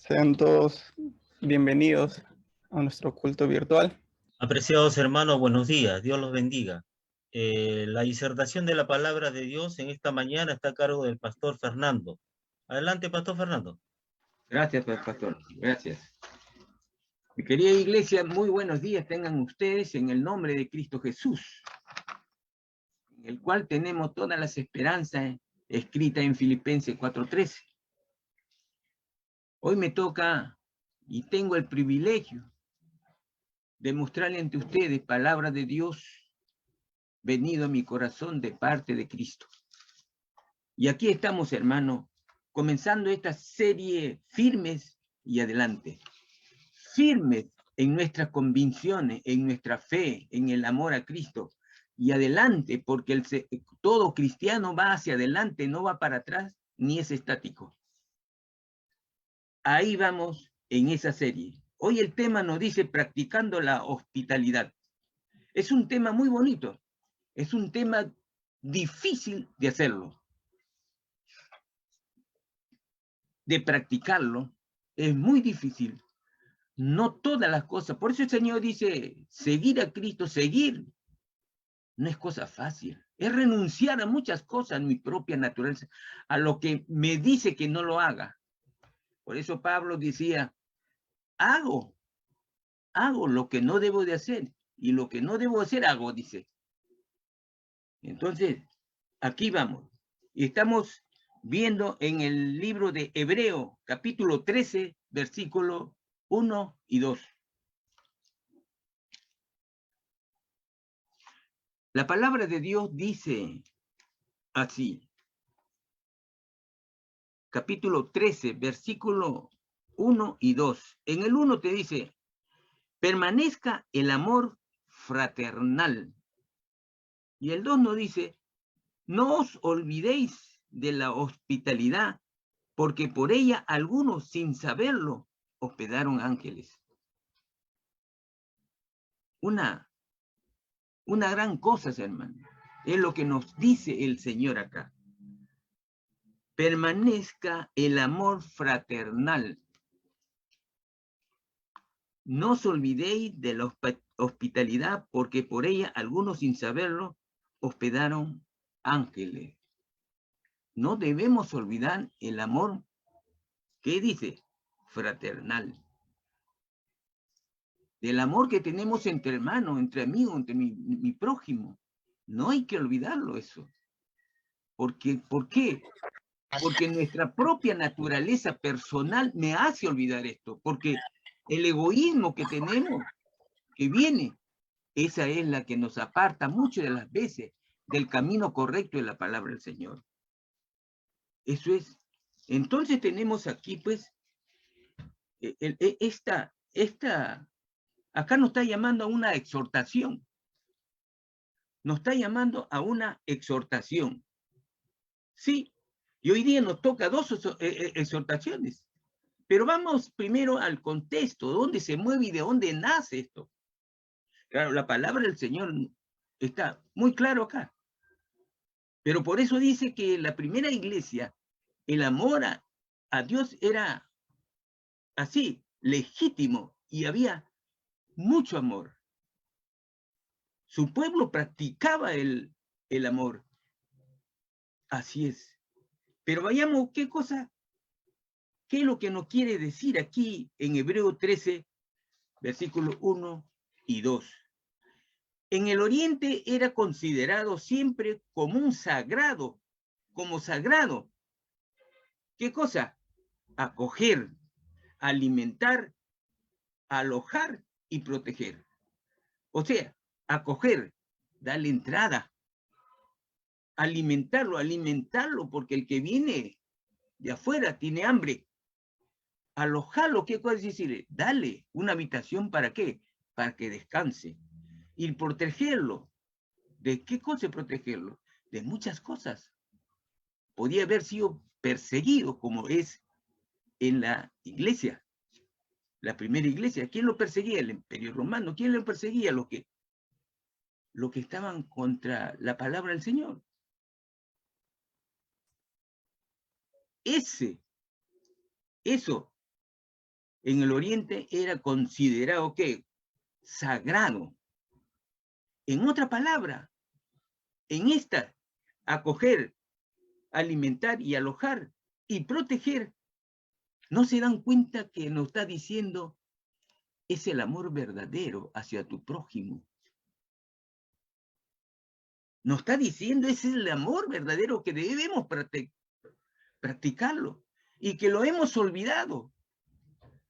Sean todos bienvenidos a nuestro culto virtual. Apreciados hermanos, buenos días, Dios los bendiga. La disertación de la palabra de Dios en esta mañana está a cargo del pastor Fernando. Adelante, pastor Fernando. Gracias, pastor. Gracias. Mi querida iglesia, muy buenos días tengan ustedes en el nombre de Cristo Jesús, en el cual tenemos todas las esperanzas escritas en Filipenses 4:13. Hoy me toca y tengo el privilegio de mostrarle ante ustedes palabra de Dios venido a mi corazón de parte de Cristo. Y aquí estamos, hermano, comenzando esta serie firmes y adelante. Firmes en nuestras convicciones, en nuestra fe, en el amor a Cristo. Y adelante, porque todo cristiano va hacia adelante, no va para atrás, ni es estático. Ahí vamos en esa serie. Hoy el tema nos dice practicando la hospitalidad. Es un tema muy bonito, es un tema difícil de hacerlo. De practicarlo es muy difícil. No todas las cosas. Por eso el Señor dice, seguir a Cristo, seguir, no es cosa fácil. Es renunciar a muchas cosas en mi propia naturaleza, a lo que me dice que no lo haga. Por eso Pablo decía, hago lo que no debo de hacer, y lo que no debo hacer hago, dice. Entonces, aquí vamos. Y estamos viendo en el libro de Hebreo, capítulo 13, versículo 1 y 2. La palabra de Dios dice así. Capítulo 13, versículo 1 y 2. En el 1 te dice, permanezca el amor fraternal. Y el 2 nos dice, no os olvidéis de la hospitalidad, porque por ella algunos, sin saberlo, hospedaron ángeles. Una gran cosa, hermano, es lo que nos dice el Señor acá. Permanezca el amor fraternal. No os olvidéis de la hospitalidad, porque por ella algunos, sin saberlo, hospedaron ángeles. No debemos olvidar el amor, ¿qué dice? Fraternal. Del amor que tenemos entre hermanos, entre amigos, entre mi prójimo. No hay que olvidarlo eso. ¿Por qué? Porque nuestra propia naturaleza personal me hace olvidar esto. Porque el egoísmo que tenemos, que viene, esa es la que nos aparta muchas de las veces del camino correcto de la palabra del Señor. Eso es. Entonces tenemos aquí, pues, acá nos está llamando a una exhortación. Nos está llamando a una exhortación. Sí, y hoy día nos toca dos exhortaciones. Pero vamos primero al contexto, dónde se mueve y de dónde nace esto. Claro, la palabra del Señor está muy claro acá. Pero por eso dice que la primera iglesia, el amor a Dios era así, legítimo, y había mucho amor. Su pueblo practicaba el amor. Así es. Pero vayamos, ¿qué es lo que nos quiere decir aquí en Hebreo 13, versículos 1 y 2? En el Oriente era considerado siempre como sagrado. ¿Qué cosa? Acoger, alimentar, alojar y proteger. O sea, acoger, darle entrada, alimentarlo, porque el que viene de afuera tiene hambre. Alojarlo, ¿qué puedes decirle? Dale una habitación, ¿para qué? Para que descanse. Y protegerlo. ¿De qué cosa protegerlo? De muchas cosas. Podía haber sido perseguido, como es en la iglesia, la primera iglesia. ¿Quién lo perseguía? El Imperio Romano. ¿Quién lo perseguía? Los que estaban contra la palabra del Señor. Eso en el Oriente era considerado, ¿qué? Sagrado. En otra palabra, en esta, acoger, alimentar y alojar y proteger, ¿no se dan cuenta que nos está diciendo es el amor verdadero hacia tu prójimo? Nos está diciendo ese es el amor verdadero que debemos practicarlo y que lo hemos olvidado.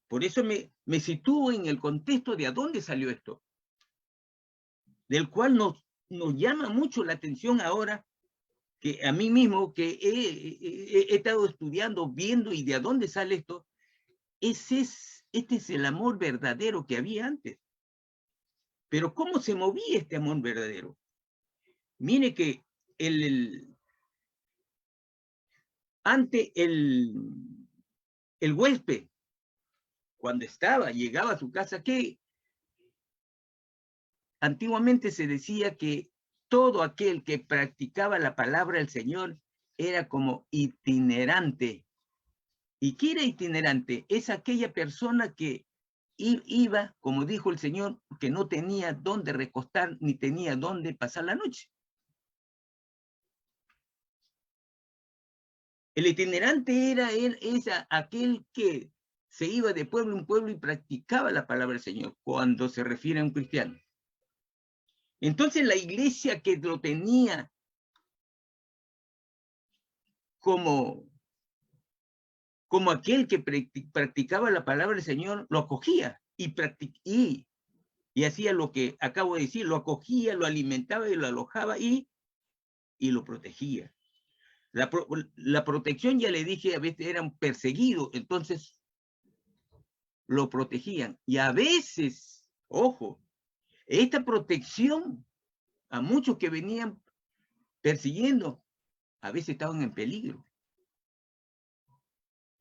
Por eso me sitúo en el contexto de a dónde salió esto, del cual nos llama mucho la atención ahora, que a mí mismo, que he estado estudiando, viendo, y de a dónde sale esto. Este es el amor verdadero que había antes. Pero ¿cómo se movía este amor verdadero? Mire que ante el huésped, cuando llegaba a su casa, que antiguamente se decía que todo aquel que practicaba la palabra del Señor era como itinerante. ¿Y qué era itinerante? Es aquella persona que iba, como dijo el Señor, que no tenía dónde recostar ni tenía dónde pasar la noche. El itinerante era aquel que se iba de pueblo en pueblo y practicaba la palabra del Señor, cuando se refiere a un cristiano. Entonces la iglesia que lo tenía como aquel que practicaba la palabra del Señor, lo acogía y hacía lo que acabo de decir, lo acogía, lo alimentaba y lo alojaba y lo protegía. La protección, ya le dije, a veces eran perseguidos, entonces lo protegían. Y a veces, ojo, esta protección a muchos que venían persiguiendo, a veces estaban en peligro.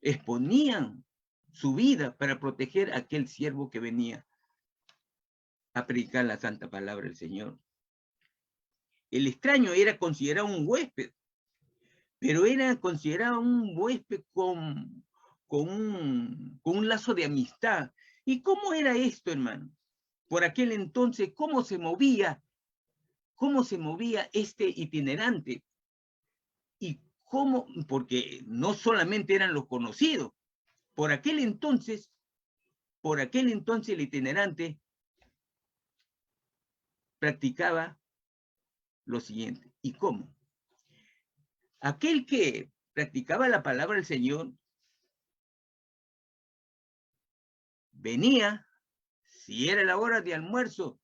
Exponían su vida para proteger a aquel siervo que venía a predicar la santa palabra del Señor. El extraño era considerado un huésped, pero era considerado un huésped con un lazo de amistad. ¿Y cómo era esto, hermano? Por aquel entonces, ¿cómo se movía este itinerante? Y cómo, porque no solamente eran los conocidos, por aquel entonces el itinerante practicaba lo siguiente. ¿Y cómo? Aquel que practicaba la palabra del Señor venía, si era la hora de almuerzo,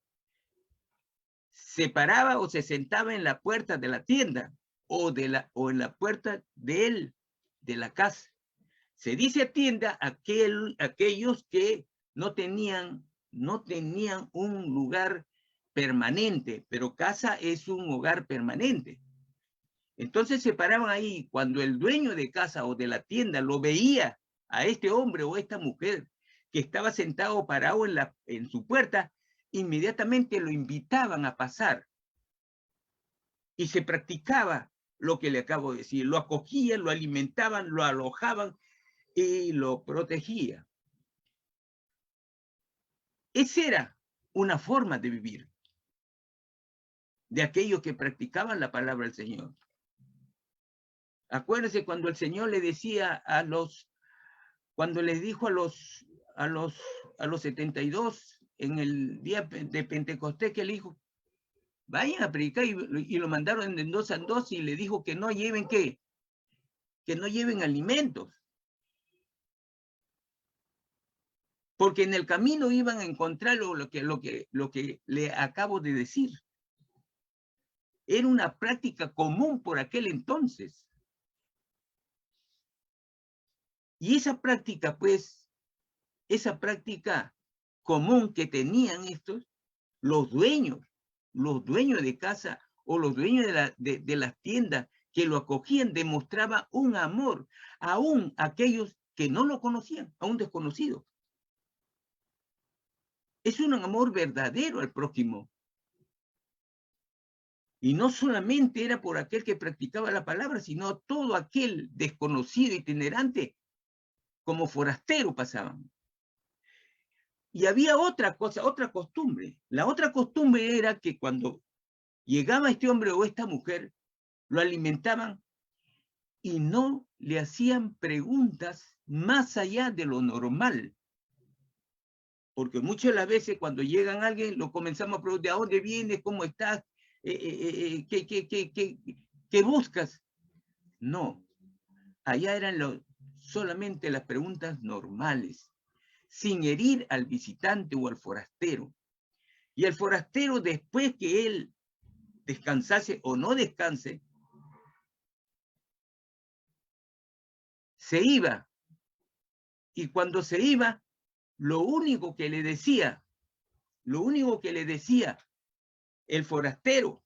se paraba o se sentaba en la puerta de la tienda o en la puerta de la casa. Se dice tienda aquellos que no tenían un lugar permanente, pero casa es un hogar permanente. Entonces se paraban ahí. Cuando el dueño de casa o de la tienda lo veía a este hombre o esta mujer que estaba sentado o parado en su puerta, inmediatamente lo invitaban a pasar. Y se practicaba lo que le acabo de decir. Lo acogían, lo alimentaban, lo alojaban y lo protegían. Esa era una forma de vivir de aquellos que practicaban la palabra del Señor. Acuérdense cuando el Señor le decía cuando les dijo a los 72 en el día de Pentecostés, que le dijo, vayan a predicar, y lo mandaron de 2 en 2 y le dijo que no lleven ¿qué? Que no lleven alimentos. Porque en el camino iban a encontrar lo que le acabo de decir. Era una práctica común por aquel entonces. Y esa práctica, pues, esa práctica común que tenían estos, los dueños de casa o los dueños de las tiendas que lo acogían, demostraba un amor, aún aquellos que no lo conocían, a un desconocido. Es un amor verdadero al prójimo. Y no solamente era por aquel que practicaba la palabra, sino todo aquel desconocido itinerante, como forastero pasaban. Y había otra cosa, otra costumbre. La otra costumbre era que cuando llegaba este hombre o esta mujer, lo alimentaban y no le hacían preguntas más allá de lo normal. Porque muchas de las veces cuando llegan alguien, lo comenzamos a preguntar, ¿de dónde vienes? ¿Cómo estás? ¿Qué buscas? No, allá eran solamente las preguntas normales, sin herir al visitante o al forastero. Y el forastero, después que él descansase o no descanse, se iba. Y cuando se iba, lo único que le decía el forastero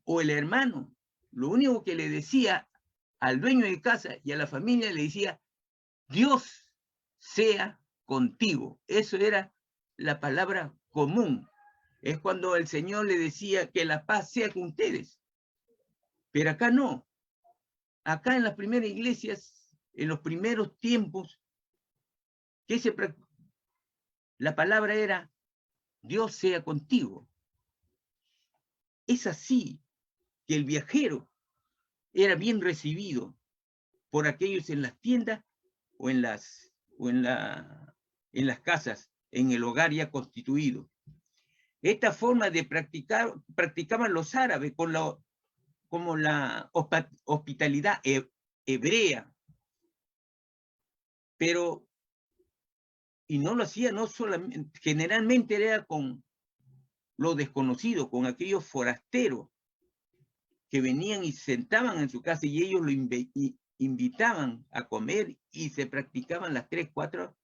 o el hermano, lo único que le decía al dueño de casa y a la familia, le decía, Dios sea contigo. Eso era la palabra común. Es cuando el Señor le decía que la paz sea con ustedes. Pero acá no. Acá en las primeras iglesias, en los primeros tiempos, la palabra era Dios sea contigo. Es así que el viajero era bien recibido por aquellos en las tiendas o en las casas, en el hogar ya constituido. Esta forma de practicaban los árabes como la hospitalidad hebrea, pero, y no lo hacía no solamente, generalmente era con lo desconocido, con aquellos forasteros que venían y se sentaban en su casa y ellos lo invitaban a comer y se practicaban las 3, 4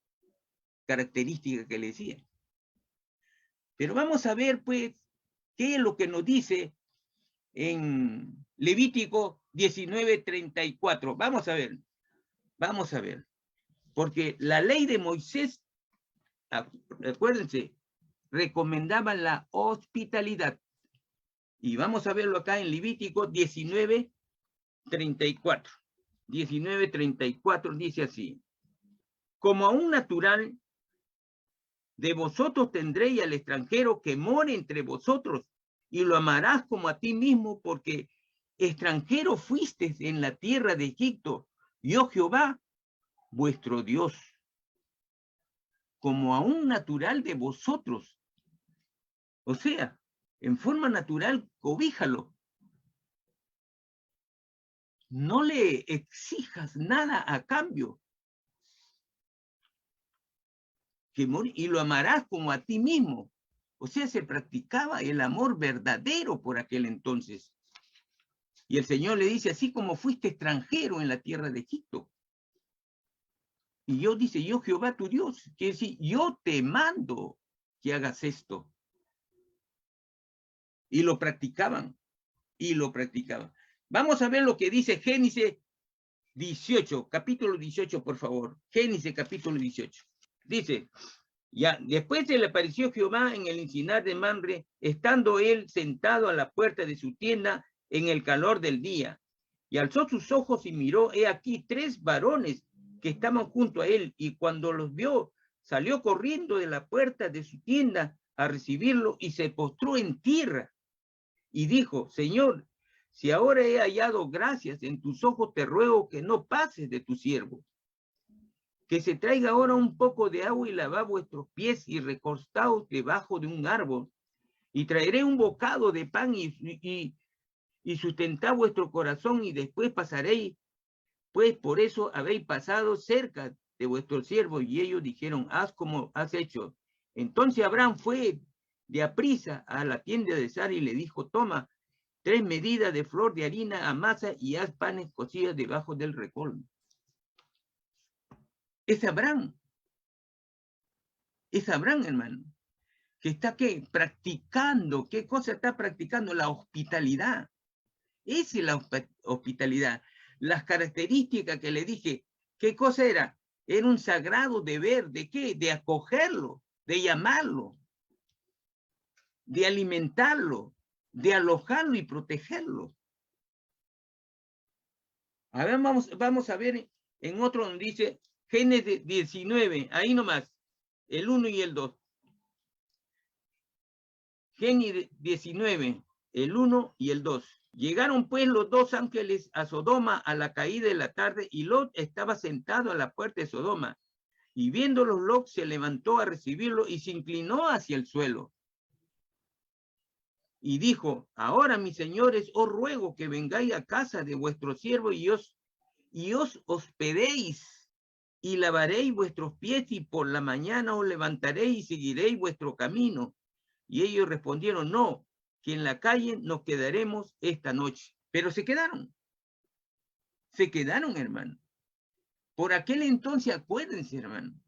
características que le decían. Pero vamos a ver, pues, qué es lo que nos dice en Levítico 19:34. Vamos a ver. Porque la ley de Moisés, acuérdense, recomendaba la hospitalidad. Y vamos a verlo acá en Levítico 19:34. 19:34 dice así: como a un natural de vosotros tendréis al extranjero que more entre vosotros, y lo amarás como a ti mismo, porque extranjero fuisteis en la tierra de Egipto. Yo Jehová, vuestro Dios. Como a un natural de vosotros. O sea, en forma natural, cobíjalo. No le exijas nada a cambio. Y lo amarás como a ti mismo. O sea, se practicaba el amor verdadero por aquel entonces. Y el Señor le dice, así como fuiste extranjero en la tierra de Egipto. Y yo dice, yo Jehová tu Dios, quiere decir, yo te mando que hagas esto. Y lo practicaban. Vamos a ver lo que dice Génesis 18, capítulo 18, por favor. Génesis capítulo 18. Dice, ya, después se le apareció Jehová en el encinar de Mamre, estando él sentado a la puerta de su tienda en el calor del día. Y alzó sus ojos y miró, he aquí 3 varones que estaban junto a él, y cuando los vio, salió corriendo de la puerta de su tienda a recibirlo y se postró en tierra. Y dijo, Señor, si ahora he hallado gracias en tus ojos, te ruego que no pases de tu siervo. Que se traiga ahora un poco de agua y lavad vuestros pies y recostaos debajo de un árbol. Y traeré un bocado de pan y sustentad vuestro corazón y después pasaréis, pues por eso habéis pasado cerca de vuestro siervo. Y ellos dijeron, haz como has hecho. Entonces Abraham fue de aprisa a la tienda de Sara y le dijo, toma 3 medidas de flor de harina, amasa y haz panes cocidos debajo del recolmo. Es Abraham, hermano, que está ¿qué? Practicando. ¿Qué cosa está practicando? La hospitalidad. Esa es la hospitalidad. Las características que le dije, ¿qué cosa era? Era un sagrado deber, ¿de qué? De acogerlo, de llamarlo, de alimentarlo, de alojarlo y protegerlo. A ver, vamos a ver en otro donde dice Génesis 19, ahí nomás. el 1 y el 2. Génesis 19, el 1 y el 2. Llegaron pues los dos ángeles a Sodoma a la caída de la tarde, y Lot estaba sentado a la puerta de Sodoma. Y viéndolos, Lot se levantó a recibirlo y se inclinó hacia el suelo. Y dijo: ahora, mis señores, os ruego que vengáis a casa de vuestro siervo y os hospedéis, y lavaréis vuestros pies, y por la mañana os levantaréis y seguiréis vuestro camino. Y ellos respondieron: no, que en la calle nos quedaremos esta noche. Pero se quedaron, hermano. Por aquel entonces, acuérdense, hermano.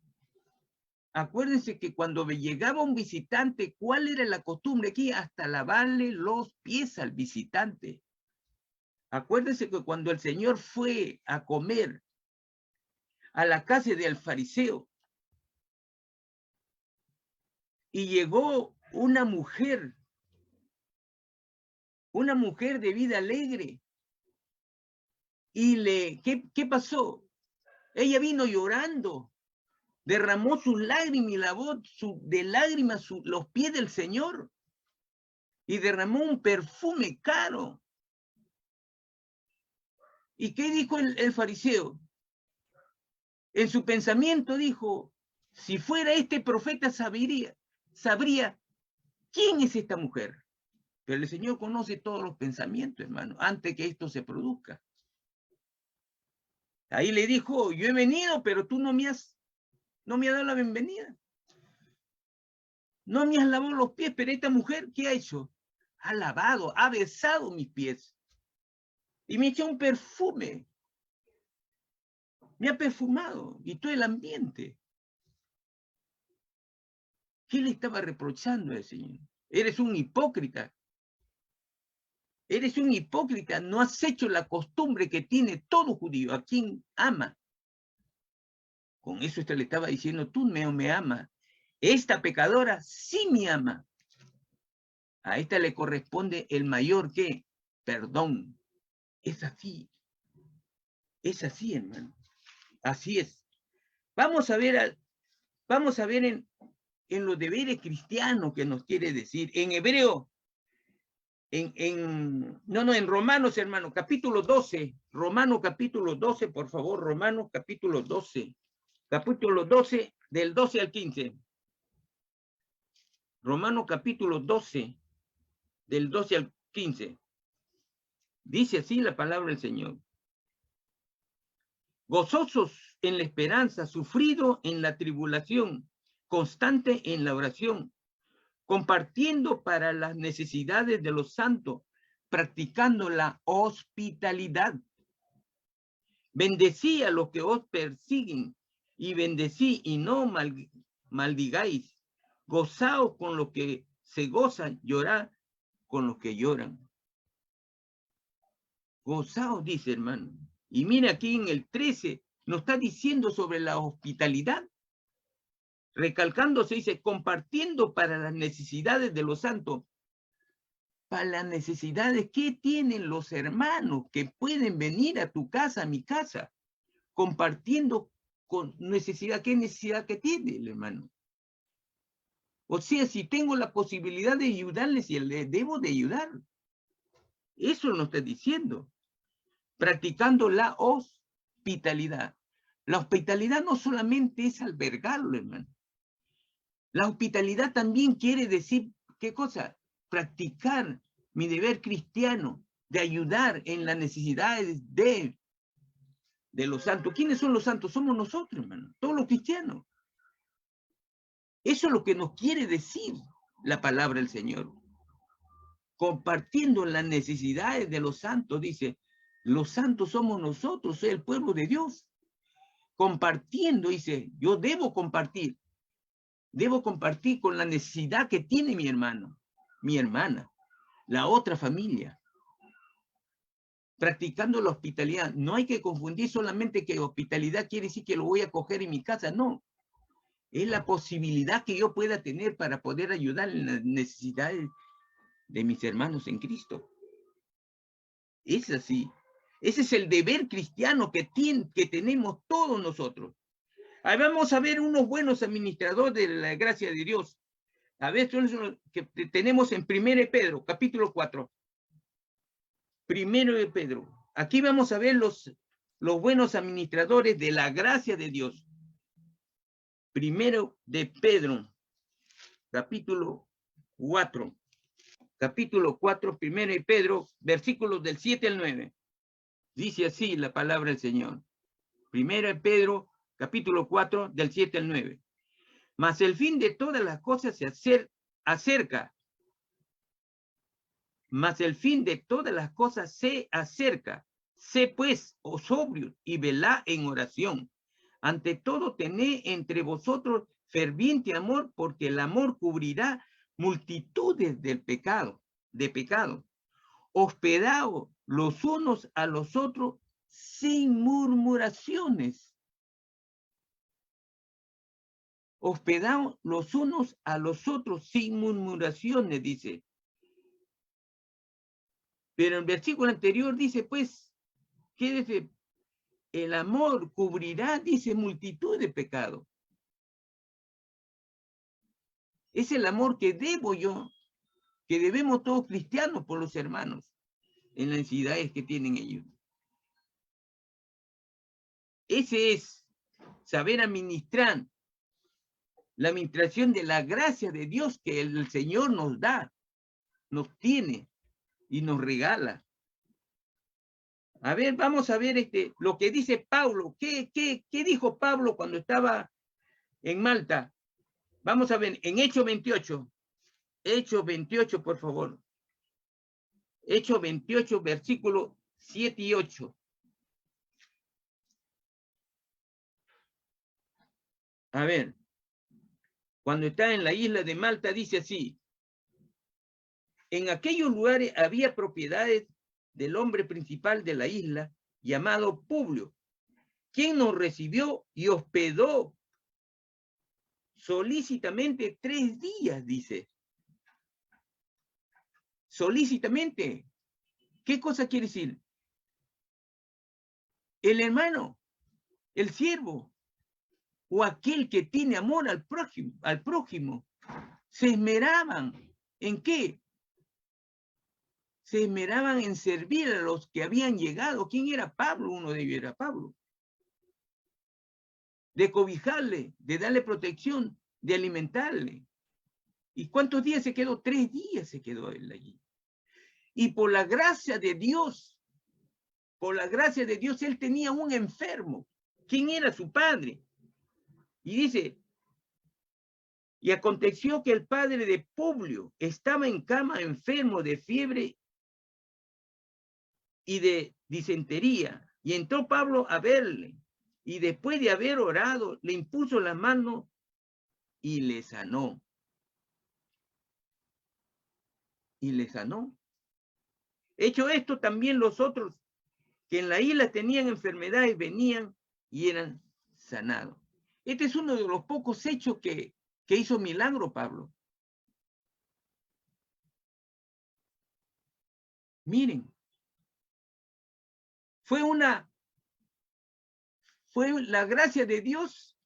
Acuérdense que cuando llegaba un visitante, ¿cuál era la costumbre aquí? Hasta lavarle los pies al visitante. Acuérdense que cuando el Señor fue a comer a la casa del fariseo y llegó una mujer de vida alegre, y ¿qué pasó? Ella vino llorando, derramó sus lágrimas y lavó de lágrimas los pies del Señor, y derramó un perfume caro. ¿Y qué dijo el fariseo? En su pensamiento dijo: si fuera este profeta, sabría quién es esta mujer. Pero el Señor conoce todos los pensamientos, hermano, antes que esto se produzca. Ahí le dijo: yo he venido, pero tú no me has dado la bienvenida. No me has lavado los pies, pero esta mujer, ¿qué ha hecho? Ha lavado, ha besado mis pies. Y me echó un perfume. Me ha perfumado, y todo el ambiente. ¿Qué le estaba reprochando al Señor? Eres un hipócrita. Eres un hipócrita. No has hecho la costumbre que tiene todo judío, a quien ama. Con eso le estaba diciendo: tú no me amas. Esta pecadora sí me ama. A esta le corresponde el mayor ¿qué? Perdón. Es así. Es así, hermano. Así es. Vamos a ver en los deberes cristianos que nos quiere decir. En hebreo, en Romanos, hermano, capítulo 12. Romanos capítulo 12, por favor. Romanos capítulo 12. Capítulo 12, del 12 al 15. Romanos capítulo 12, del 12 al 15. Dice así la palabra del Señor: gozosos en la esperanza, sufrido en la tribulación, constante en la oración, compartiendo para las necesidades de los santos, practicando la hospitalidad. Bendecí a los que os persiguen, y bendecí y no maldigáis. Gozaos con los que se gozan, llorad con los que lloran. Gozaos, dice, hermano. Y mira, aquí en el 13 nos está diciendo sobre la hospitalidad. Recalcando, se dice: compartiendo para las necesidades de los santos. Para las necesidades que tienen los hermanos que pueden venir a tu casa, a mi casa, compartiendo con necesidad. ¿Qué necesidad que tiene el hermano? O sea, si tengo la posibilidad de ayudarles, y le debo de ayudar. Eso nos está diciendo. Practicando la hospitalidad. La hospitalidad no solamente es albergarlo, hermano. La hospitalidad también quiere decir, ¿qué cosa? Practicar mi deber cristiano de ayudar en las necesidades de los santos. ¿Quiénes son los santos? Somos nosotros, hermano, todos los cristianos. Eso es lo que nos quiere decir la palabra del Señor. Compartiendo las necesidades de los santos, dice: los santos somos nosotros, el pueblo de Dios. Compartiendo, dice, yo debo compartir con la necesidad que tiene mi hermano, mi hermana, la otra familia. Practicando la hospitalidad. No hay que confundir solamente que hospitalidad quiere decir que lo voy a coger en mi casa, no. Es la posibilidad que yo pueda tener para poder ayudar en las necesidades de mis hermanos en Cristo. Es así. Ese es el deber cristiano que tenemos todos nosotros. Ahí vamos a ver unos buenos administradores de la gracia de Dios. A ver, son los que tenemos en 1 Pedro, capítulo 4. 1 de Pedro. Aquí vamos a ver los buenos administradores de la gracia de Dios. 1 de Pedro, capítulo 4. Capítulo 4, 1 de Pedro, versículos del 7 al 9. Dice así la palabra del Señor. 1 de Pedro, capítulo 4, del 7 al 9. Mas el fin de todas las cosas se acerca. Mas el fin de todas las cosas se acerca. Sé pues, sobrios, y velá en oración. Ante todo, tened entre vosotros ferviente amor, porque el amor cubrirá multitudes de pecado. Hospedaos los unos a los otros sin murmuraciones. Hospedaos los unos a los otros sin murmuraciones, dice. Pero en el versículo anterior dice, pues, ¿qué dice? El amor cubrirá, dice, multitud de pecados. Es el amor que debo yo, que debemos todos cristianos por los hermanos, en las necesidades que tienen ellos. Ese es saber administrar, la administración de la gracia de Dios que el Señor nos da, nos tiene y nos regala. A ver, vamos a ver lo que dice Pablo. ¿Qué dijo Pablo cuando estaba en Malta? Vamos a ver, en Hechos 28. Hechos 28, por favor. Hechos 28, versículos 7 y 8. A ver, cuando está en la isla de Malta, dice así. En aquellos lugares había propiedades del hombre principal de la isla, llamado Publio, quien nos recibió y hospedó solícitamente 3 días, dice. Solícitamente. ¿Qué cosa quiere decir? El hermano, el siervo, o aquel que tiene amor al prójimo, se esmeraban. ¿En qué? Se esmeraban en servir a los que habían llegado. ¿Quién era Pablo? Uno de ellos era Pablo. De cobijarle, de darle protección, de alimentarle. ¿Y cuántos días se quedó? 3 días se quedó él allí. Y por la gracia de Dios, él tenía un enfermo. ¿Quién era su padre? Y dice, y aconteció que el padre de Publio estaba en cama enfermo de fiebre y de disentería. Y entró Pablo a verle. Y después de haber orado, le impuso la mano y le sanó. Y le sanó. Hecho esto, también los otros que en la isla tenían enfermedades venían y eran sanados. Este es uno de los pocos hechos que hizo milagro Pablo. Miren, fue la gracia de Dios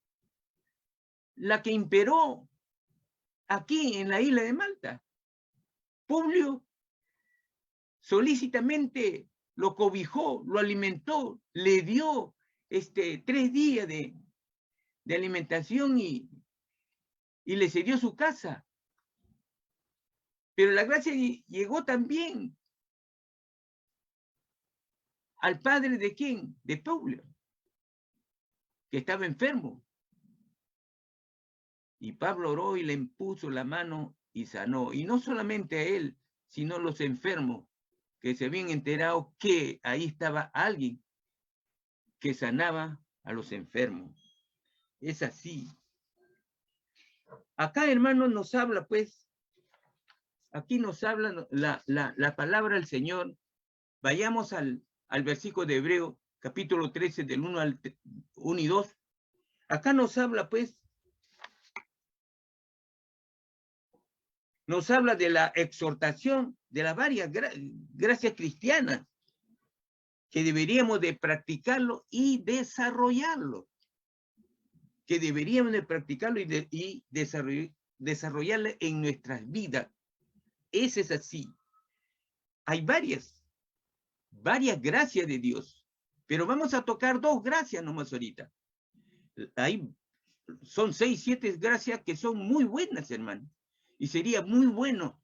la que imperó aquí en la isla de Malta. Publio solícitamente lo cobijó, lo alimentó, le dio 3 días de alimentación y le cedió su casa. Pero la gracia llegó también al padre de ¿quién? De Publio, que estaba enfermo. Y Pablo oró y le impuso la mano y sanó. Y no solamente a él, sino a los enfermos que se habían enterado que ahí estaba alguien que sanaba a los enfermos. Es así. Acá, hermanos, nos habla, pues, aquí nos habla la palabra del Señor. Vayamos al versículo de Hebreo, capítulo 13, del 1 y 2. Acá nos habla, pues, nos habla de la exhortación de las varias gracias cristianas que deberíamos de practicarlo y desarrollarlo. que deberíamos de practicarlo y desarrollarlo en nuestras vidas. Ese es así. Hay varias gracias de Dios, pero vamos a tocar 2 gracias nomás ahorita. Son 6, 7 gracias que son muy buenas, hermano. Y sería muy bueno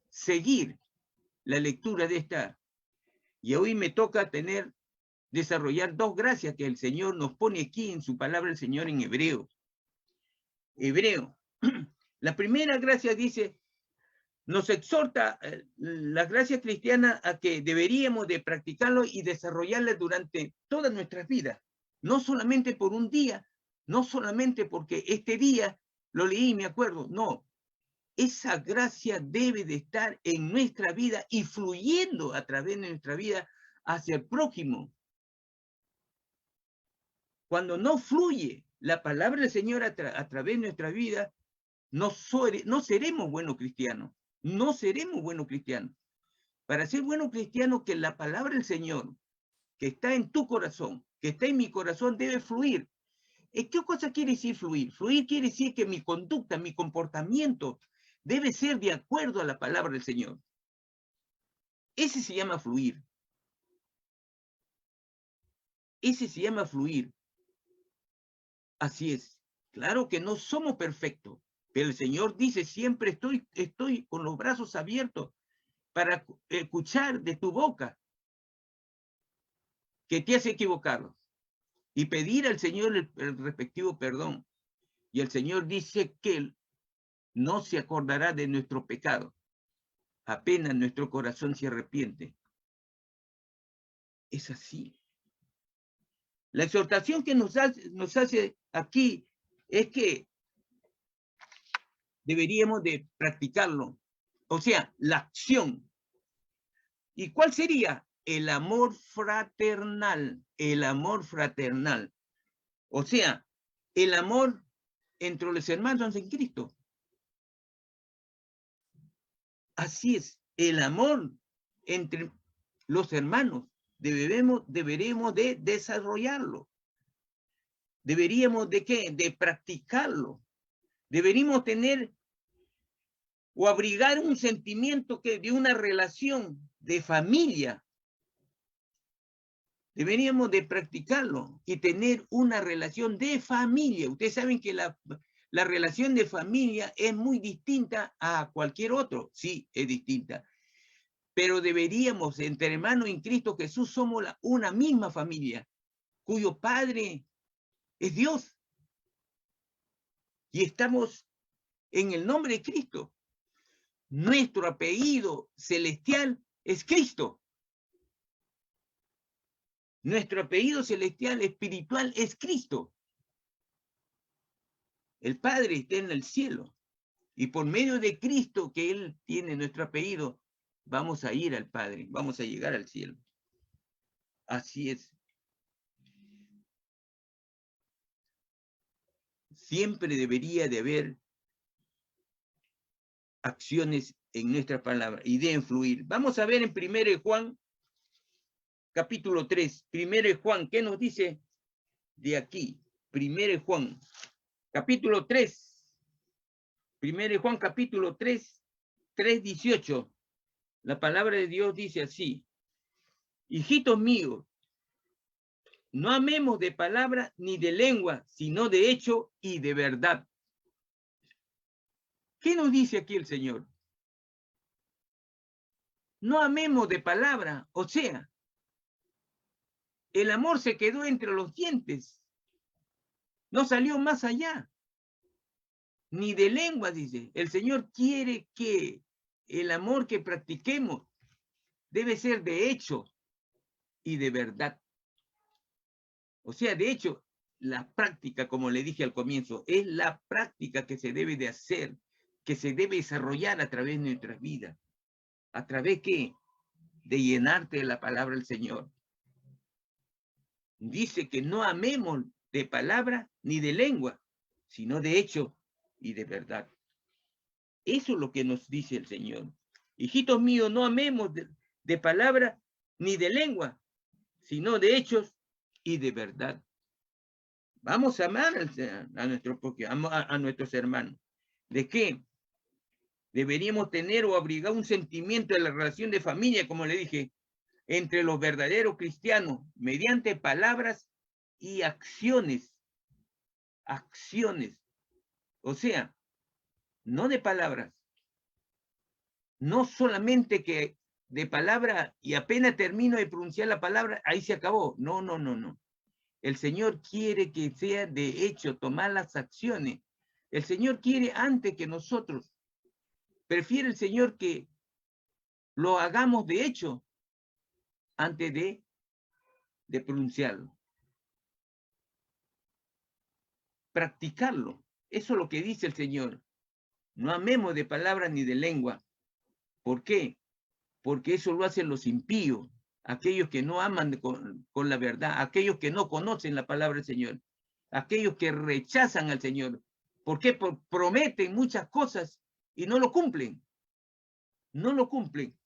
seguir la lectura de esta. Y hoy me toca desarrollar 2 gracias que el Señor nos pone aquí en su palabra, el Señor en hebreo. La primera gracia dice, nos exhorta la gracia cristiana a que deberíamos de practicarlo y desarrollarla durante todas nuestras vidas. No solamente por un día, no solamente porque este día lo leí y me acuerdo, no. Esa gracia debe de estar en nuestra vida y fluyendo a través de nuestra vida hacia el prójimo. Cuando no fluye la palabra del Señor a través de nuestra vida, no seremos buenos cristianos. No seremos buenos cristianos. Para ser buenos cristianos, que la palabra del Señor, que está en tu corazón, que está en mi corazón, debe fluir. ¿Qué cosa quiere decir fluir? Fluir quiere decir que mi conducta, mi comportamiento, debe ser de acuerdo a la palabra del Señor. Ese se llama fluir. Ese se llama fluir. Así es. Claro que no somos perfectos, pero el Señor dice, siempre estoy con los brazos abiertos para escuchar de tu boca que te has equivocado y pedir al Señor el respectivo perdón. Y el Señor dice que Él no se acordará de nuestro pecado, apenas nuestro corazón se arrepiente. Es así. La exhortación que nos hace aquí es que deberíamos de practicarlo. O sea, la acción. ¿Y cuál sería? El amor fraternal. El amor fraternal. O sea, el amor entre los hermanos en Cristo. Así es, el amor entre los hermanos. Deberemos de desarrollarlo. Deberíamos de ¿qué? De practicarlo. Deberíamos tener o abrigar un sentimiento de una relación de familia. Deberíamos de practicarlo y tener una relación de familia. Ustedes saben que la relación de familia es muy distinta a cualquier otro. Sí, es distinta. Pero deberíamos, entre hermanos en Cristo Jesús, somos una misma familia, cuyo Padre es Dios. Y estamos en el nombre de Cristo. Nuestro apellido celestial es Cristo. Nuestro apellido celestial espiritual es Cristo. El Padre está en el cielo. Y por medio de Cristo, que Él tiene nuestro apellido, vamos a ir al Padre, vamos a llegar al cielo. Así es. Siempre debería de haber acciones en nuestra palabra y de influir. Vamos a ver en 1 Juan, capítulo 3. 1 Juan, ¿qué nos dice de aquí? 1 Juan, capítulo 3. 1 Juan, capítulo 3, 3:18. La palabra de Dios dice así: hijitos míos, no amemos de palabra ni de lengua, sino de hecho y de verdad. ¿Qué nos dice aquí el Señor? No amemos de palabra, o sea, el amor se quedó entre los dientes, no salió más allá, ni de lengua, dice. El Señor quiere que el amor que practiquemos debe ser de hecho y de verdad. O sea, de hecho, la práctica, como le dije al comienzo, es la práctica que se debe de hacer, que se debe desarrollar a través de nuestras vidas. ¿A través qué? De llenarte de la palabra del Señor. Dice que no amemos de palabra ni de lengua, sino de hecho y de verdad. Eso es lo que nos dice el Señor. Hijitos míos, no amemos de palabra ni de lengua, sino de hechos y de verdad. Vamos a amar a nuestros hermanos. ¿De qué? Deberíamos tener o abrigar un sentimiento de la relación de familia, como le dije, entre los verdaderos cristianos, mediante palabras y acciones. Acciones. O sea, no de palabras. No solamente que de palabra y apenas termino de pronunciar la palabra, ahí se acabó. No, no, no, no. El Señor quiere que sea de hecho tomar las acciones. El Señor quiere antes que nosotros. Prefiere el Señor que lo hagamos de hecho antes de pronunciarlo. Practicarlo. Eso es lo que dice el Señor. No amemos de palabra ni de lengua. ¿Por qué? Porque eso lo hacen los impíos, aquellos que no aman con la verdad, aquellos que no conocen la palabra del Señor, aquellos que rechazan al Señor. ¿Por qué? Prometen muchas cosas y no lo cumplen. No lo cumplen.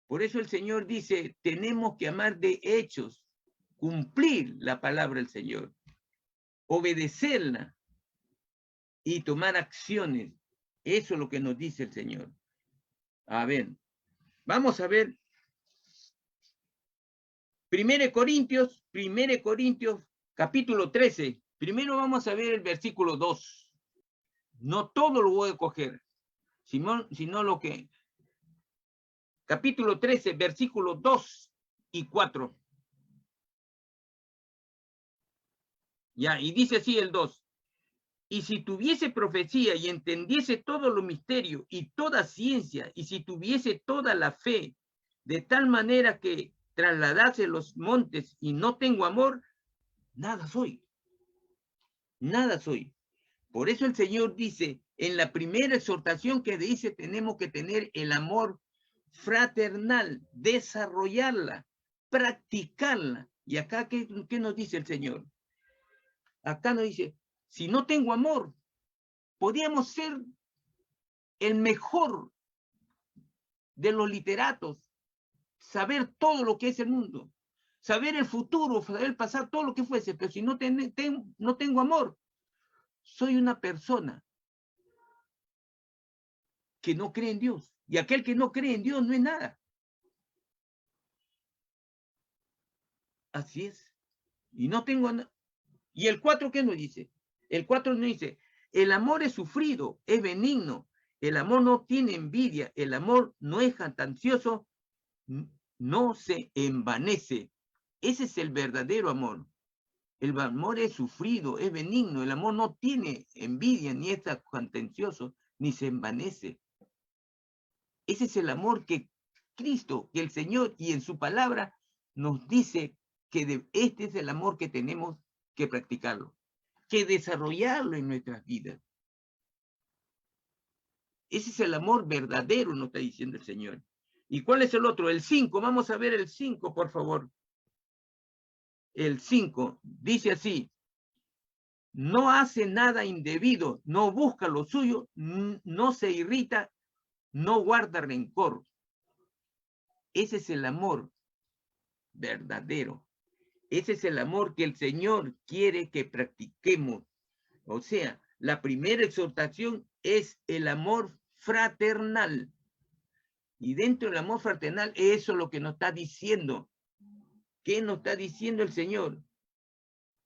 Por eso el Señor dice, tenemos que amar de hechos, cumplir la palabra del Señor, obedecerla y tomar acciones. Eso es lo que nos dice el Señor. A ver, vamos a ver. 1 Corintios, capítulo 13. Primero vamos a ver el versículo 2. No todo lo voy a coger, sino lo que... Capítulo 13, versículos 2 y 4. Ya, y dice así el 2. Y si tuviese profecía y entendiese todo lo misterio y toda ciencia, y si tuviese toda la fe, de tal manera que trasladase los montes y no tengo amor, nada soy. Nada soy. Por eso el Señor dice, en la primera exhortación que dice, tenemos que tener el amor fraternal, desarrollarla, practicarla. Y acá, ¿qué nos dice el Señor? Acá nos dice, si no tengo amor, podríamos ser el mejor de los literatos, saber todo lo que es el mundo, saber el futuro, saber el pasado, todo lo que fuese, pero si no tengo amor, soy una persona que no cree en Dios. Y aquel que no cree en Dios no es nada. Así es. Y no tengo nada. ¿Y el 4 qué nos dice? El 4 nos dice, el amor es sufrido, es benigno, el amor no tiene envidia, el amor no es jactancioso, no se envanece. Ese es el verdadero amor. El amor es sufrido, es benigno, el amor no tiene envidia, ni es jactancioso, ni se envanece. Ese es el amor que Cristo, que el Señor y en su palabra nos dice que este es el amor que tenemos que practicarlo, que desarrollarlo en nuestras vidas. Ese es el amor verdadero, nos está diciendo el Señor. ¿Y cuál es el otro? El 5, vamos a ver el 5, por favor. El 5 dice así, no hace nada indebido, no busca lo suyo, no se irrita, no guarda rencor. Ese es el amor verdadero. Ese es el amor que el Señor quiere que practiquemos. O sea, la primera exhortación es el amor fraternal. Y dentro del amor fraternal, eso es lo que nos está diciendo. ¿Qué nos está diciendo el Señor?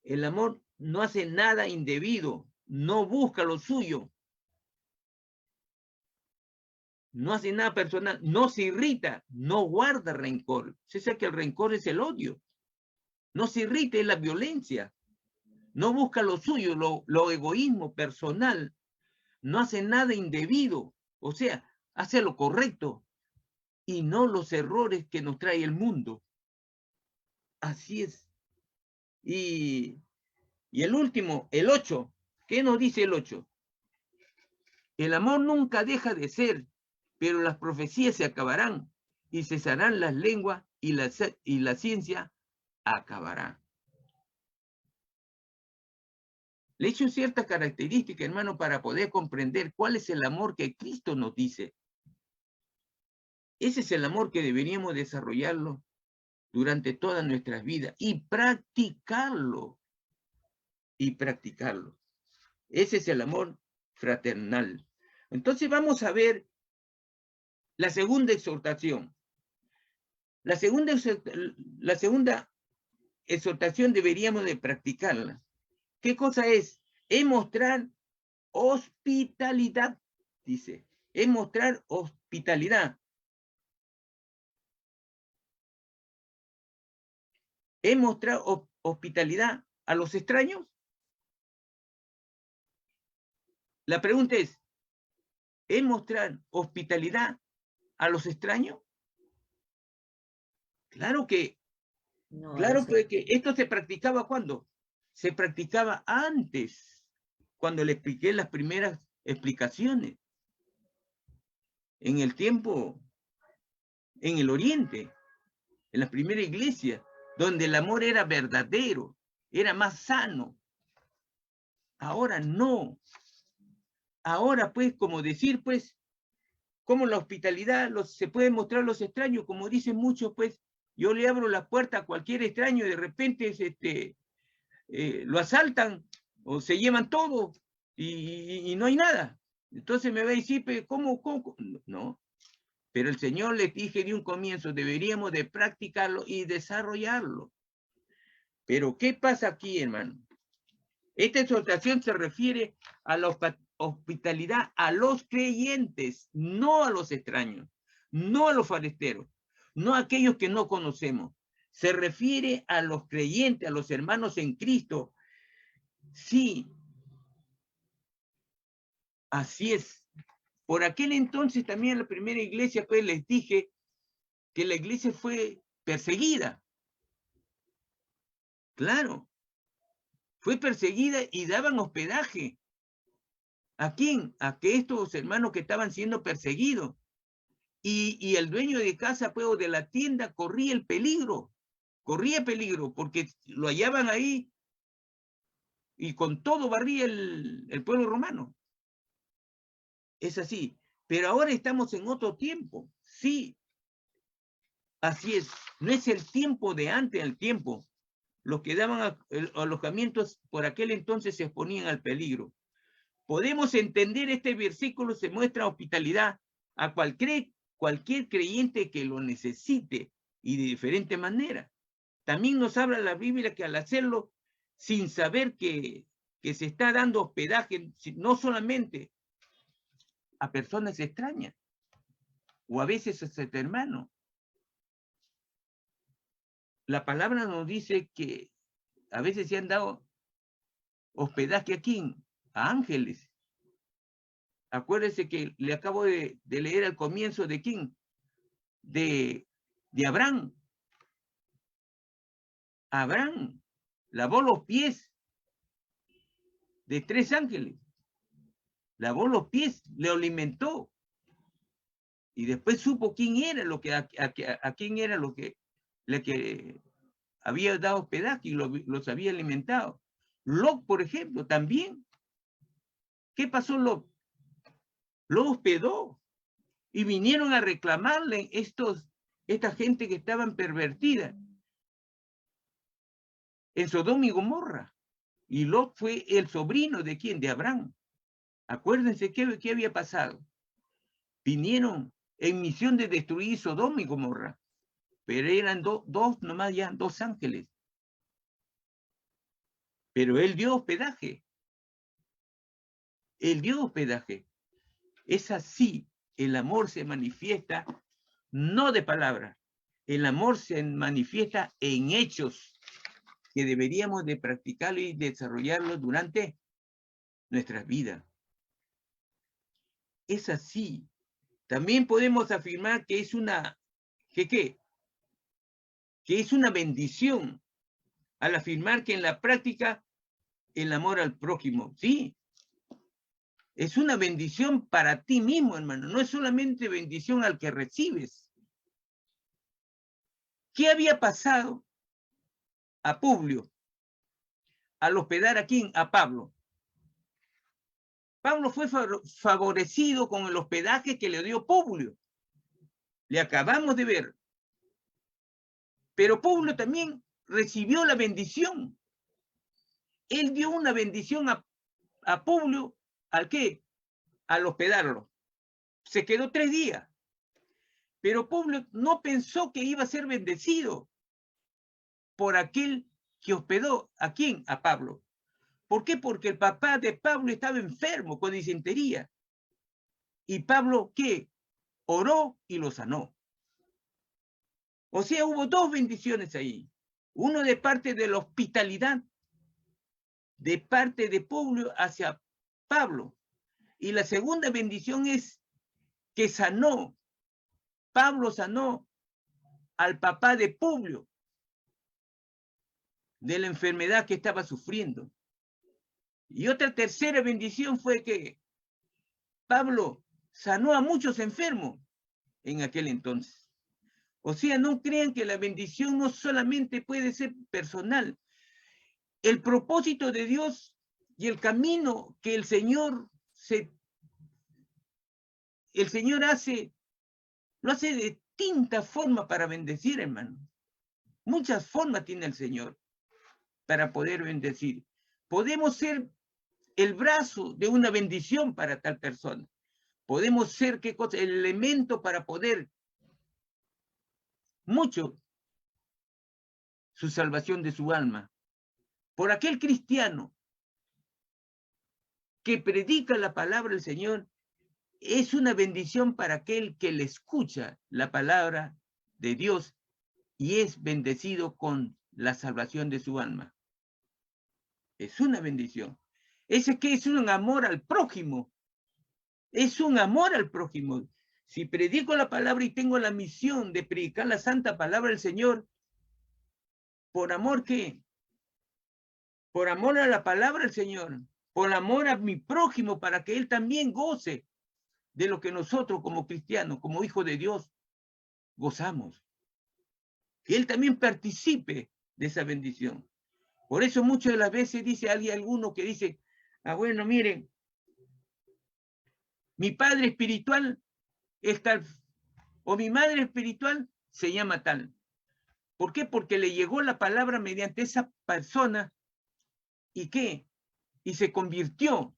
El amor no hace nada indebido, no busca lo suyo, no hace nada personal, no se irrita, no guarda rencor. Se sabe que el rencor es el odio. No se irrita, es la violencia. No busca lo suyo, lo egoísmo personal. No hace nada indebido. O sea, hace lo correcto y no los errores que nos trae el mundo. Así es. Y el último, el 8. ¿Qué nos dice el 8? El amor nunca deja de ser, pero las profecías se acabarán y cesarán las lenguas y la ciencia acabará. Le he hecho ciertas características, hermano, para poder comprender cuál es el amor que Cristo nos dice. Ese es el amor que deberíamos desarrollarlo durante todas nuestras vidas y practicarlo. y practicarlo. Ese es el amor fraternal. Entonces vamos a ver la segunda exhortación. La segunda exhortación deberíamos de practicarla. ¿Qué cosa es? Es mostrar hospitalidad, dice. Es mostrar hospitalidad. ¿Es mostrar hospitalidad a los extraños? La pregunta es mostrar hospitalidad a los extraños? Claro que, No, claro dice. que esto se practicaba ¿cuándo? Se practicaba antes, cuando le expliqué las primeras explicaciones. En el tiempo, en el Oriente, en la primera iglesia, donde el amor era verdadero, era más sano. Ahora no. Ahora, pues, como decir, pues, como la hospitalidad se puede mostrar a los extraños, como dicen muchos, pues, yo le abro la puerta a cualquier extraño y de repente lo asaltan o se llevan todo y no hay nada. Entonces me va a decir, ¿cómo? No. Pero el Señor les dije de un comienzo, deberíamos de practicarlo y desarrollarlo. Pero ¿qué pasa aquí, hermano? Esta exhortación se refiere a la hospitalidad a los creyentes, no a los extraños, no a los foresteros, no a aquellos que no conocemos. Se refiere a los creyentes, a los hermanos en Cristo. Sí, así es. Por aquel entonces también en la primera iglesia, pues les dije que la iglesia fue perseguida. Claro, fue perseguida y daban hospedaje. ¿A quién? A que estos hermanos que estaban siendo perseguidos. Y el dueño de casa, pues, o de la tienda, corría peligro, porque lo hallaban ahí y con todo barría el pueblo romano. Es así. Pero ahora estamos en otro tiempo. Sí, así es. No es el tiempo de antes, el tiempo. Los que daban alojamientos por aquel entonces se exponían al peligro. Podemos entender este versículo, se muestra hospitalidad a cualquier creyente que lo necesite y de diferente manera. También nos habla la Biblia que al hacerlo sin saber que se está dando hospedaje no solamente a personas extrañas o a veces a su hermano. La palabra nos dice que a veces se han dado hospedaje aquí a ángeles. Acuérdese que le acabo de leer al comienzo de quién, de Abraham. Abraham lavó los pies de 3 ángeles. Lavó los pies, le alimentó. Y después supo quién era a quién era lo que había dado hospedaje y los había alimentado. Lot, por ejemplo, también. ¿Qué pasó Lot? Lo hospedó y vinieron a reclamarle esta gente que estaban pervertida en Sodoma y Gomorra. Y Lot fue el sobrino de quién, de Abraham. Acuérdense qué había pasado. Vinieron en misión de destruir Sodoma y Gomorra, pero eran dos nomás, ya 2 ángeles. Pero él dio hospedaje. Él dio hospedaje. Es así, el amor se manifiesta no de palabras, el amor se manifiesta en hechos que deberíamos de practicarlo y desarrollarlo durante nuestras vidas. Es así. También podemos afirmar que es que es una bendición al afirmar que en la práctica el amor al prójimo, sí, es una bendición para ti mismo, hermano, no es solamente bendición al que recibes. ¿Qué había pasado a Publio al hospedar aquí a Pablo? Pablo fue favorecido con el hospedaje que le dio Publio. Le acabamos de ver. Pero Publio también recibió la bendición. él dio una bendición a Publio, ¿al qué? Al hospedarlo. Se quedó 3 días. Pero Publio no pensó que iba a ser bendecido por aquel que hospedó. ¿A quién? A Pablo. ¿Por qué? Porque el papá de Pablo estaba enfermo con disentería. Y Pablo, ¿qué? Oró y lo sanó. O sea, hubo 2 bendiciones ahí. Uno de parte de la hospitalidad, de parte de Publio hacia Pablo. Y la segunda bendición es que sanó. Pablo sanó al papá de Publio de la enfermedad que estaba sufriendo. Y otra tercera bendición fue que Pablo sanó a muchos enfermos en aquel entonces. O sea, no crean que la bendición no solamente puede ser personal. El propósito de Dios y el camino que el Señor hace, lo hace de distinta forma para bendecir, hermano. Muchas formas tiene el Señor para poder bendecir. Podemos ser el brazo de una bendición para tal persona. Podemos ser, ¿qué cosa? El elemento para poder mucho su salvación de su alma. Por aquel cristiano que predica la palabra del Señor, es una bendición para aquel que le escucha la palabra de Dios y es bendecido con la salvación de su alma. Es una bendición. Ese que es un amor al prójimo. Es un amor al prójimo. Si predico la palabra y tengo la misión de predicar la santa palabra del Señor, ¿por amor qué? Por amor a la palabra del Señor, por amor a mi prójimo, para que él también goce de lo que nosotros como cristianos, como hijos de Dios, gozamos. Que él también participe de esa bendición. Por eso muchas de las veces dice alguno que dice, bueno, miren, mi padre espiritual es tal, o mi madre espiritual se llama tal. ¿Por qué? Porque le llegó la palabra mediante esa persona. ¿Y qué? Y se convirtió,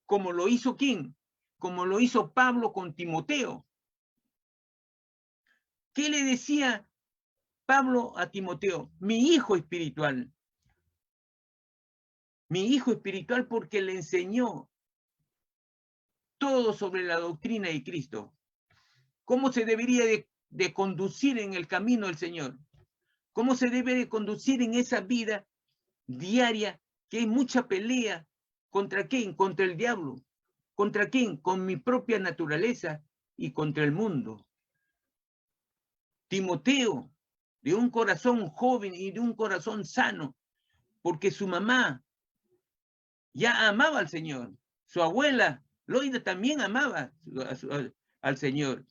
como lo hizo ¿quién? Como lo hizo Pablo con Timoteo. ¿Qué le decía Pablo a Timoteo? Mi hijo espiritual. Mi hijo espiritual, porque le enseñó todo sobre la doctrina de Cristo. ¿Cómo se debería de conducir en el camino del Señor? ¿Cómo se debe de conducir en esa vida diaria que hay mucha pelea? ¿Contra quién? Contra el diablo. ¿Contra quién? Con mi propia naturaleza y contra el mundo. Timoteo, de un corazón joven y de un corazón sano, porque su mamá ya amaba al Señor. Su abuela, Loida, también amaba al Señor.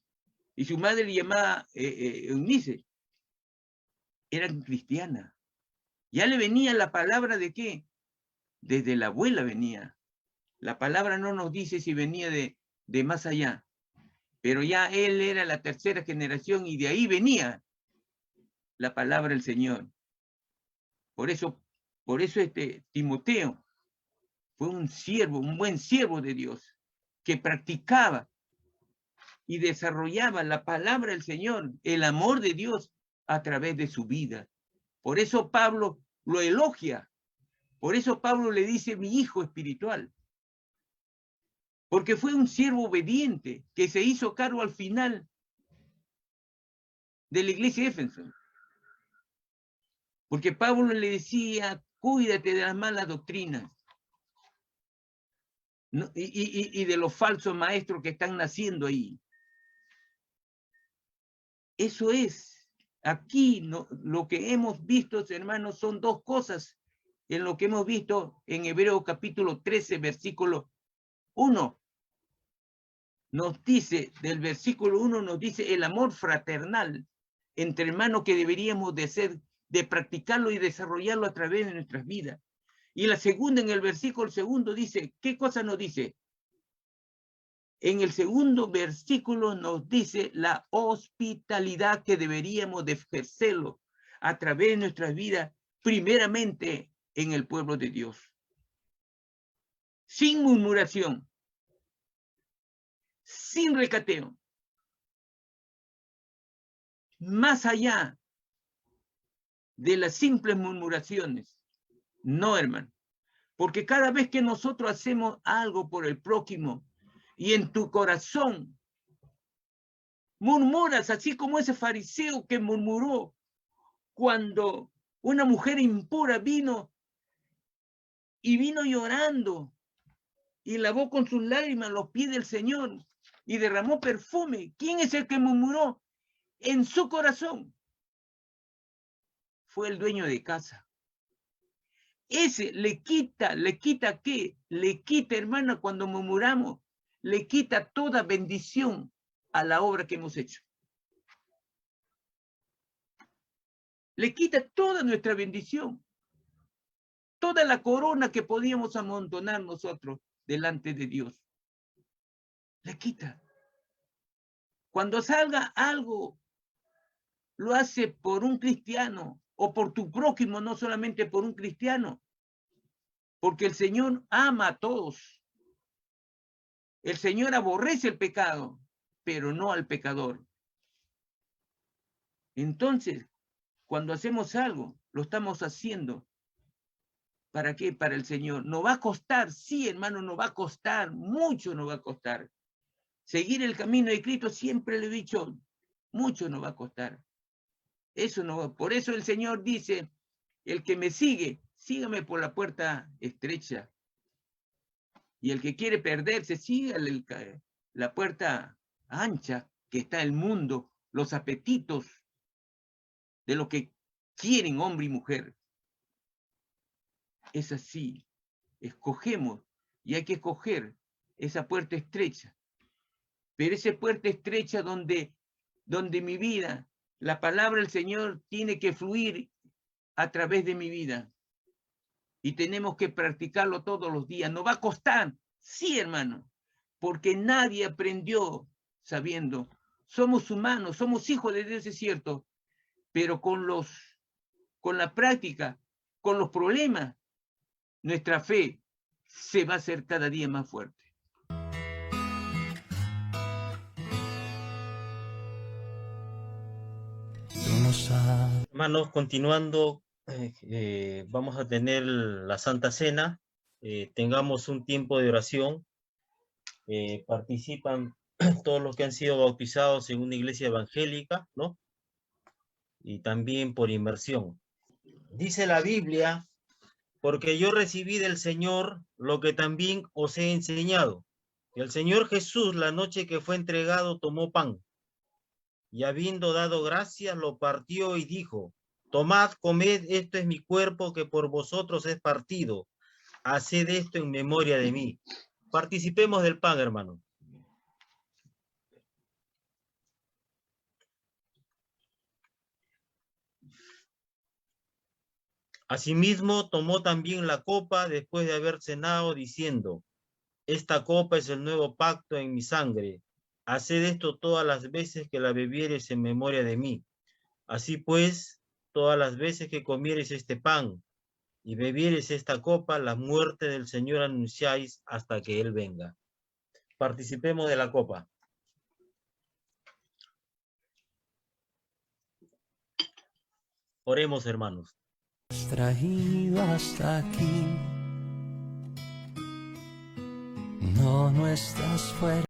Y su madre le llamaba Eunice. Eran cristianas. Ya le venía la palabra de qué? Desde la abuela venía. La palabra no nos dice si venía de más allá. Pero ya él era la tercera generación y de ahí venía la palabra del Señor. Por eso Timoteo fue un siervo, un buen siervo de Dios, que practicaba y desarrollaba la palabra del Señor, el amor de Dios a través de su vida. Por eso Pablo lo elogia. Por eso Pablo le dice mi hijo espiritual. Porque fue un siervo obediente que se hizo cargo al final de la iglesia de Éfeso. Porque Pablo le decía, cuídate de las malas doctrinas. ¿No? Y de los falsos maestros que están naciendo ahí. Eso es. Aquí lo que hemos visto, hermanos, son 2 cosas en lo que hemos visto en Hebreos capítulo 13, versículo 1. Nos dice, del versículo 1 nos dice el amor fraternal entre hermanos que deberíamos de practicarlo y desarrollarlo a través de nuestras vidas. Y la segunda, en el versículo 2 dice, ¿qué cosa nos dice? En el segundo versículo nos dice la hospitalidad que deberíamos de ejercerlo a través de nuestras vidas, primeramente en el pueblo de Dios. Sin murmuración, sin recateo, más allá de las simples murmuraciones. No, hermano, porque cada vez que nosotros hacemos algo por el prójimo y en tu corazón murmuras, así como ese fariseo que murmuró cuando una mujer impura vino llorando y lavó con sus lágrimas los pies del Señor y derramó perfume. ¿Quién es el que murmuró? En su corazón fue el dueño de casa. Ese le quita ¿qué? Le quita, hermana, cuando murmuramos, le quita toda bendición a la obra que hemos hecho. Le quita toda nuestra bendición, toda la corona que podíamos amontonar nosotros delante de Dios. Le quita. Cuando salga algo, lo hace por un cristiano o por tu prójimo, no solamente por un cristiano, porque el Señor ama a todos. El Señor aborrece el pecado, pero no al pecador. Entonces, cuando hacemos algo, lo estamos haciendo. ¿Para qué? Para el Señor. ¿Nos va a costar? Sí, hermano, nos va a costar, mucho nos va a costar. Seguir el camino de Cristo, siempre le he dicho, mucho nos va a costar. Eso no va. Por eso el Señor dice, el que me sigue, sígame por la puerta estrecha. Y el que quiere perderse, sígale la puerta ancha, que está el mundo, los apetitos de lo que quieren hombre y mujer. Es así, escogemos, y hay que escoger esa puerta estrecha. Pero esa puerta estrecha donde mi vida, la palabra del Señor tiene que fluir a través de mi vida. Y tenemos que practicarlo todos los días. ¿Nos va a costar? Sí, hermano, porque nadie aprendió sabiendo. Somos humanos, somos hijos de Dios, es cierto, pero con la práctica, con los problemas, nuestra fe se va a hacer cada día más fuerte. Hermanos, continuando, vamos a tener la Santa Cena. Tengamos un tiempo de oración. Participan todos los que han sido bautizados en una iglesia evangélica, ¿no? Y también por inmersión. Dice la Biblia, porque yo recibí del Señor lo que también os he enseñado. Que el Señor Jesús, la noche que fue entregado, tomó pan. Y habiendo dado gracias, lo partió y dijo, tomad, comed, esto es mi cuerpo que por vosotros es partido. Haced esto en memoria de mí. Participemos del pan, hermano. Asimismo, tomó también la copa después de haber cenado, diciendo, esta copa es el nuevo pacto en mi sangre. Haced esto todas las veces que la bebiereis en memoria de mí. Así pues, todas las veces que comiereis este pan y bebiereis esta copa, la muerte del Señor anunciáis hasta que Él venga. Participemos de la copa. Oremos, hermanos. Traído hasta aquí, no estás fuera.